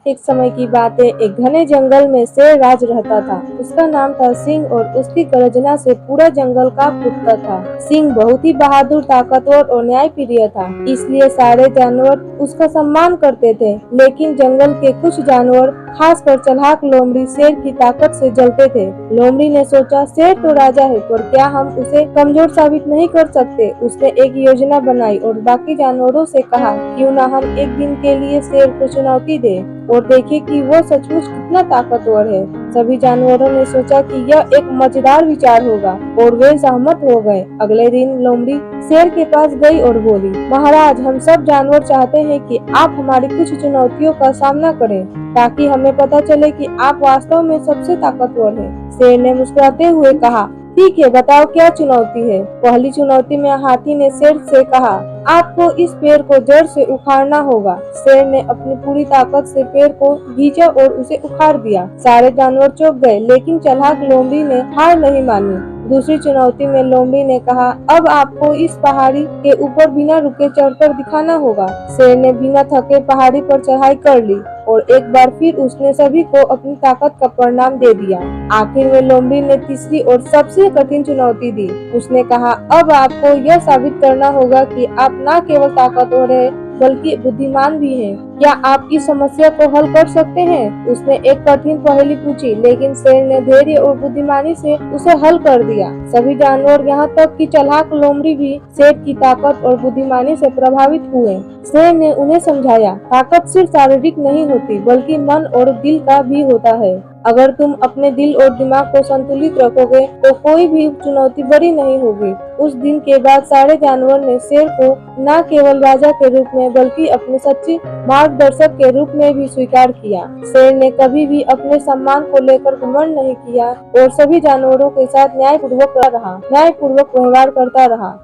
एक समय की बात है, एक घने जंगल में शेर राज रहता था। उसका नाम था सिंह और उसकी गर्जना से पूरा जंगल कांप उठता था। सिंह बहुत ही बहादुर, ताकतवर और न्यायप्रिय था, इसलिए सारे जानवर उसका सम्मान करते थे। लेकिन जंगल के कुछ जानवर, खासकर चालाक लोमड़ी, शेर की ताकत से जलते थे। लोमड़ी ने सोचा, शेर तो राजा है, पर क्या हम उसे कमजोर साबित नहीं कर सकते? उसने एक योजना बनाई और बाकी जानवरों से कहा, क्यों न हम एक दिन के लिए शेर को चुनौती दे और देखें कि वो सचमुच कितना ताकतवर है। सभी जानवरों ने सोचा कि यह एक मजेदार विचार होगा और वे सहमत हो गए। अगले दिन लोमड़ी शेर के पास गई और बोली, महाराज, हम सब जानवर चाहते हैं कि आप हमारी कुछ चुनौतियों का सामना करें, ताकि हमें पता चले कि आप वास्तव में सबसे ताकतवर हैं। शेर ने मुस्कुराते हुए कहा, ठीक है, बताओ क्या चुनौती है। पहली चुनौती में हाथी ने शेर से कहा, आपको इस पेड़ को जड़ से उखाड़ना होगा। शेर ने अपनी पूरी ताकत से पेड़ को खींचा और उसे उखाड़ दिया। सारे जानवर चौंक गए, लेकिन चालाक लोमड़ी ने हार नहीं मानी। दूसरी चुनौती में लोमड़ी ने कहा, अब आपको इस पहाड़ी के ऊपर बिना रुके चढ़कर दिखाना होगा। शेर ने बिना थके पहाड़ी पर चढ़ाई कर ली और एक बार फिर उसने सभी को अपनी ताकत का परिणाम दे दिया। आखिर में लोमड़ी ने तीसरी और सबसे कठिन चुनौती दी। उसने कहा, अब आपको यह साबित करना होगा कि आप न केवल ताकतवर हैं, बल्कि बुद्धिमान भी हैं। क्या आप इस समस्या को हल कर सकते हैं? उसने एक कठिन पहेली पूछी, लेकिन शेर ने धैर्य और बुद्धिमानी से उसे हल कर दिया। सभी जानवर, यहाँ तक कि चालाक लोमड़ी भी शेर की ताकत और बुद्धिमानी से प्रभावित हुए। शेर ने उन्हें समझाया, ताकत सिर्फ शारीरिक नहीं होती, बल्कि मन और दिल का भी होता है। अगर तुम अपने दिल और दिमाग को संतुलित रखोगे, तो कोई भी चुनौती बड़ी नहीं होगी। उस दिन के बाद सारे जानवर ने शेर को न केवल राजा के रूप में, बल्कि अपने सच्चे मार्गदर्शक के रूप में भी स्वीकार किया। शेर ने कभी भी अपने सम्मान को लेकर घमंड नहीं किया और सभी जानवरों के साथ न्यायपूर्वक व्यवहार करता रहा।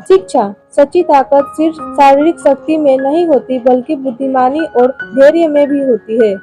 शिक्षा, सच्ची ताकत सिर्फ शारीरिक शक्ति में नहीं होती, बल्कि बुद्धिमानी और धैर्य में भी होती है।